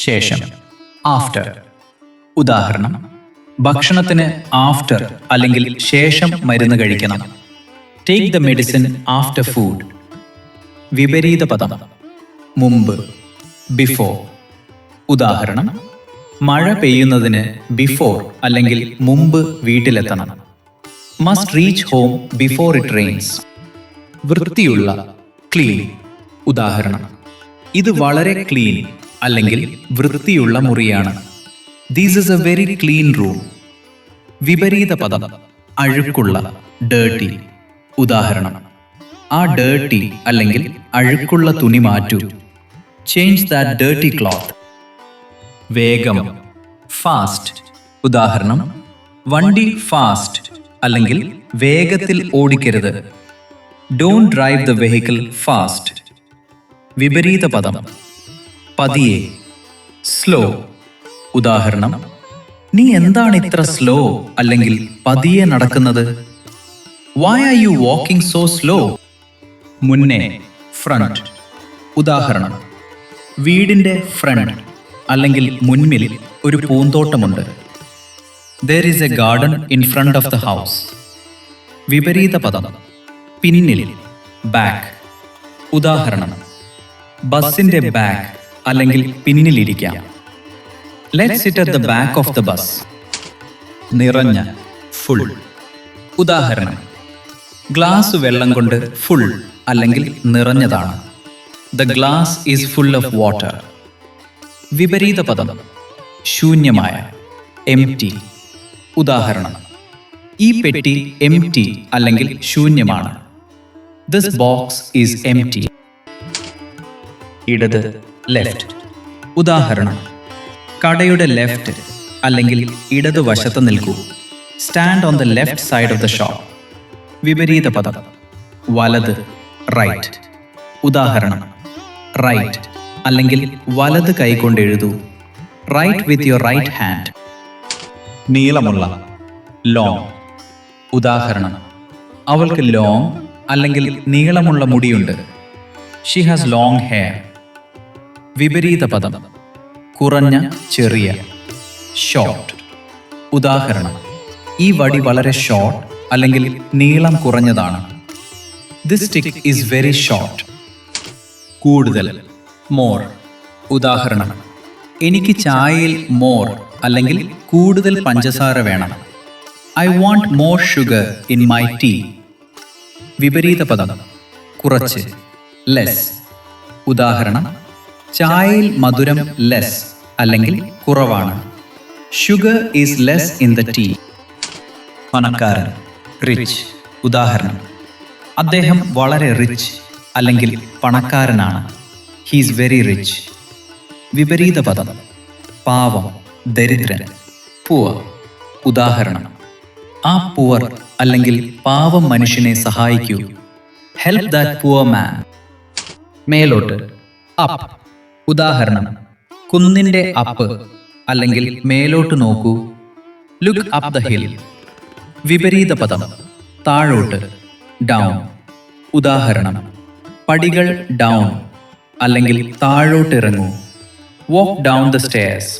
ശേഷം. ആഫ്റ്റർ. ഉദാഹരണം: ഭക്ഷണത്തിന് ആഫ്റ്റർ അല്ലെങ്കിൽ ശേഷം മരുന്ന് കഴിക്കണം. Take the medicine after food. വിപരീത പദം: മുമ്പ്, ബിഫോർ. ഉദാഹരണം: മഴ പെയ്യുന്നതിന് ബിഫോർ അല്ലെങ്കിൽ മുമ്പ് വീട്ടിലെത്തണം. Must reach home before it rains. വൃത്തിയുള്ള, ക്ലീൻ. ഉദാഹരണം: ഇത് വളരെ ക്ലീൻ അല്ലെങ്കിൽ വൃത്തിയുള്ള മുറിയാണ്. This is a very clean room. വിപരീത പദം: അഴുക്കുള്ള, ഡേർട്ടി. ഉദാഹരണം: ആ ഡേർട്ടി അല്ലെങ്കിൽ അഴുക്കുള്ള തുണി മാറ്റൂ. Change that dirty cloth. വേഗം, ഫാസ്റ്റ്. ഉദാഹരണം: വണ്ടി ഫാസ്റ്റ് അല്ലെങ്കിൽ വേഗത്തിൽ ഓടിക്കരുത്. Don't drive the vehicle fast. വിപരീത പദം: പതിയെ, സ്ലോ. ഉദാഹരണം: നീ എന്താണ് ഇത്ര സ്ലോ അല്ലെങ്കിൽ പതിയെ നടക്കുന്നത്? Why are you walking so slow? മുന്നേ, ഫ്രണ്ട്. ഉദാഹരണം: വീടിന്റെ ഫ്രണ്ട് അല്ലെങ്കിൽ മുൻപിൽ ഒരു പൂന്തോട്ടമുണ്ട്. There is a garden in front of the house. വിപരീത പദം: പിന്നിൽ, ബാക്ക്. ഉദാഹരണം: ബസിന്റെ ബാക്ക് അല്ലെങ്കിൽ പിന്നിലിരിക്കാം. Let's sit at the back of the bus. നിറഞ്ഞ, ഫുൾ. ഉദാഹരണം: ഗ്ലാസ് വെള്ളം കൊണ്ട് ഫുൾ അല്ലെങ്കിൽ നിറഞ്ഞതാണ്. The glass is full of water. വിപരീത പദം: ശൂന്യമായ, എംപ്റ്റി. ഉദാഹരണം: ഈ പെട്ടി എംപ്റ്റി അല്ലെങ്കിൽ ശൂന്യമാണ്. This box is empty. ഇടത്, ലെഫ്റ്റ്. ഉദാഹരണം: കടയുടെ ലെഫ്റ്റ് അല്ലെങ്കിൽ ഇടത് വശത്ത് നിൽക്കൂ. Stand on the left side of the shop. വിപരീത പദം: വലത്, റൈറ്റ്. ഉദാഹരണം: റൈറ്റ് അല്ലെങ്കിൽ വലത് കൈകൊണ്ട് എഴുതൂ. Write with your right hand. നീളമുള്ള, ലോങ്. ഉദാഹരണം: അവൾക്ക് ലോങ് അല്ലെങ്കിൽ നീളമുള്ള മുടിയുണ്ട്. She has long hair. വിപരീത പദം: കുറഞ്ഞ, ചെറിയ, ഷോർട്ട്. ഉദാഹരണം: ഈ വടി വളരെ ഷോർട്ട് അല്ലെങ്കിൽ നീളം കുറഞ്ഞതാണ്. This stick is very short. കൂടുതൽ, മോർ. ഉദാഹരണം: എനിക്ക് ചായയിൽ മോർ അല്ലെങ്കിൽ കൂടുതൽ പഞ്ചസാര വേണം. I want more sugar in my tea. വിപരീത പദം: കുറച്ച്, ലെസ്. ഉദാഹരണം: ചായയിൽ മധുരം ലെസ് അല്ലെങ്കിൽ കുറവാണ്. Sugar is less in the tea. പണക്കാരൻ, റിച്ച്. ഉദാഹരണം: അദ്ദേഹം വളരെ റിച്ച് അല്ലെങ്കിൽ പണക്കാരനാണ്. He is very rich. വിപരീത പദം: പാവം, ദരിദ്രൻ, പുവർ. ഉദാഹരണം: ആ പുവർ അല്ലെങ്കിൽ പാവം മനുഷ്യനെ സഹായിക്കൂ. Help that poor man. മേലോട്ട്, അപ്പ്. ഉദാഹരണം: കുന്നിന്റെ അപ്പ് അല്ലെങ്കിൽ മേലോട്ട് നോക്കൂ. Look up the hill. വിപരീത പദം: താഴോട്ട്, ഡൗൺ. ഉദാഹരണം: പടികൾ ഡൗൺ അല്ലെങ്കിൽ താഴോട്ട് ഇറങ്ങൂ. Walk down the stairs.